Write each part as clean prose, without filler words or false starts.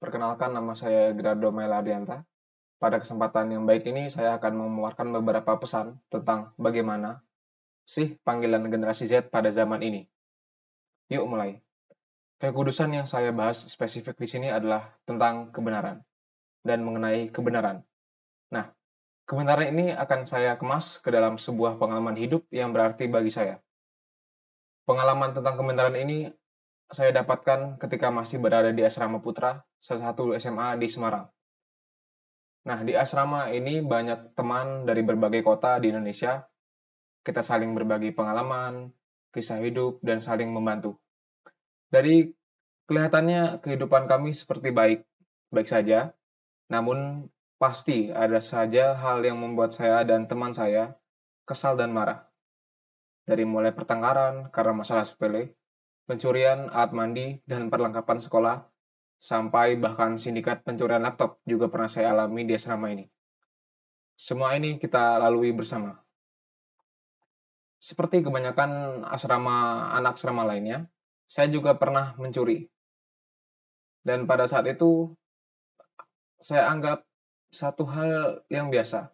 Perkenalkan, nama saya Grado Meladianta. Pada kesempatan yang baik ini, saya akan memaparkan beberapa pesan tentang bagaimana sih panggilan generasi Z pada zaman ini. Yuk mulai. Kekudusan yang saya bahas spesifik di sini adalah tentang kebenaran dan mengenai kebenaran. Nah, kebenaran ini akan saya kemas ke dalam sebuah pengalaman hidup yang berarti bagi saya. Pengalaman tentang kebenaran ini saya dapatkan ketika masih berada di Asrama Putra, salah satu SMA di Semarang. Nah, di asrama ini banyak teman dari berbagai kota di Indonesia. Kita saling berbagi pengalaman, kisah hidup, dan saling membantu. Dari kelihatannya kehidupan kami seperti baik saja, namun pasti ada saja hal yang membuat saya dan teman saya kesal dan marah. Dari mulai pertengkaran karena masalah sepele, pencurian alat mandi dan perlengkapan sekolah, sampai bahkan sindikat pencurian laptop juga pernah saya alami di asrama ini. Semua ini kita lalui bersama. Seperti kebanyakan anak asrama lainnya, saya juga pernah mencuri. Dan pada saat itu, saya anggap satu hal yang biasa.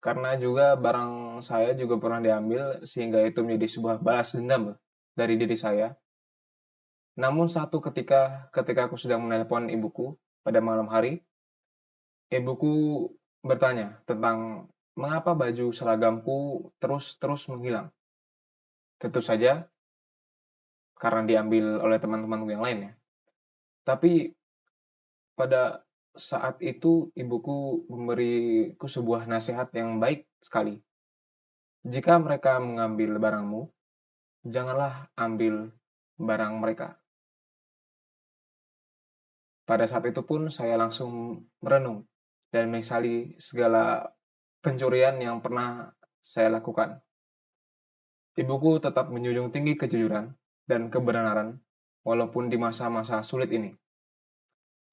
Karena juga barang saya juga pernah diambil, sehingga itu menjadi sebuah balas dendam dari diri saya. Namun satu ketika aku sedang menelpon ibuku pada malam hari, ibuku bertanya tentang mengapa baju seragamku terus menghilang. Tentu saja karena diambil oleh teman-temanku yang lain ya. Tapi pada saat itu ibuku memberiku sebuah nasihat yang baik sekali. Jika mereka mengambil barangmu, janganlah ambil barang mereka. Pada saat itu pun saya langsung merenung dan menyesali segala pencurian yang pernah saya lakukan. Ibuku tetap menjunjung tinggi kejujuran dan kebenaran walaupun di masa-masa sulit ini.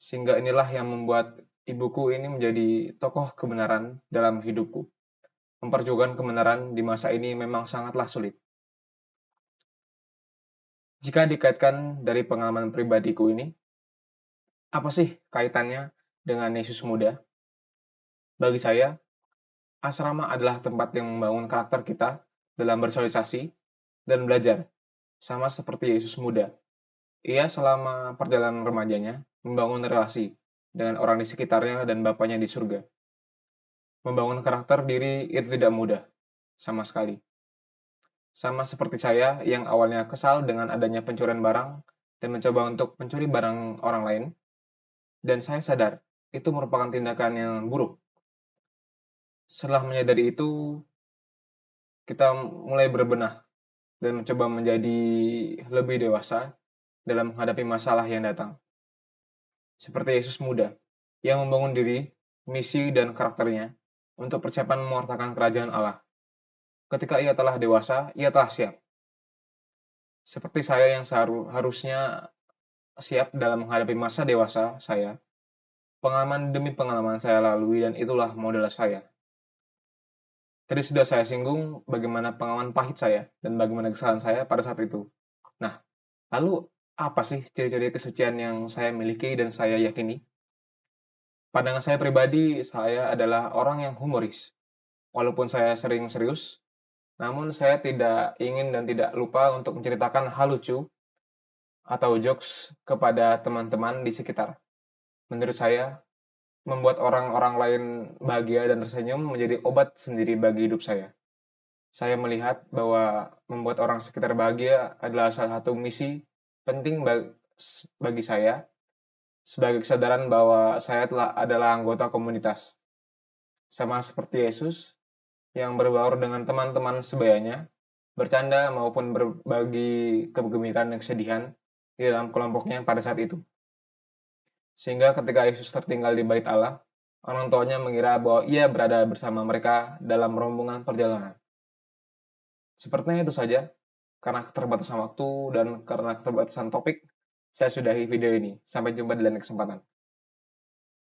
Sehingga inilah yang membuat ibuku ini menjadi tokoh kebenaran dalam hidupku. Memperjuangkan kebenaran di masa ini memang sangatlah sulit. Jika dikaitkan dari pengalaman pribadiku ini, apa sih kaitannya dengan Yesus muda? Bagi saya, asrama adalah tempat yang membangun karakter kita dalam bersosialisasi dan belajar, sama seperti Yesus muda. Ia selama perjalanan remajanya membangun relasi dengan orang di sekitarnya dan Bapaknya di surga. Membangun karakter diri itu tidak mudah, sama sekali. Sama seperti saya yang awalnya kesal dengan adanya pencurian barang dan mencoba untuk mencuri barang orang lain, dan saya sadar itu merupakan tindakan yang buruk. Setelah menyadari itu, kita mulai berbenah dan mencoba menjadi lebih dewasa dalam menghadapi masalah yang datang. Seperti Yesus muda, yang membangun diri, misi, dan karakternya untuk persiapan mewartakan kerajaan Allah. Ketika ia telah dewasa, ia telah siap. Seperti saya yang harusnya siap dalam menghadapi masa dewasa saya, pengalaman demi pengalaman saya lalui dan itulah modal saya. Tadi sudah saya singgung bagaimana pengalaman pahit saya dan bagaimana kesalahan saya pada saat itu. Nah, lalu apa sih ciri-ciri kesucian yang saya miliki dan saya yakini? Pandangan saya pribadi, saya adalah orang yang humoris. Walaupun saya sering serius, namun saya tidak ingin dan tidak lupa untuk menceritakan hal lucu atau jokes kepada teman-teman di sekitar. Menurut saya, membuat orang-orang lain bahagia dan tersenyum menjadi obat sendiri bagi hidup saya. Saya melihat bahwa membuat orang sekitar bahagia adalah salah satu misi penting bagi saya sebagai kesadaran bahwa saya adalah anggota komunitas. Sama seperti Yesus yang berbaur dengan teman-teman sebayanya, bercanda maupun berbagi kegembiraan dan kesedihan di dalam kelompoknya pada saat itu. Sehingga ketika Yesus tertinggal di bait Allah, orang tuanya mengira bahwa ia berada bersama mereka dalam rombongan perjalanan. Sepertinya itu saja, karena keterbatasan waktu dan karena keterbatasan topik, saya sudahi video ini. Sampai jumpa di lain kesempatan.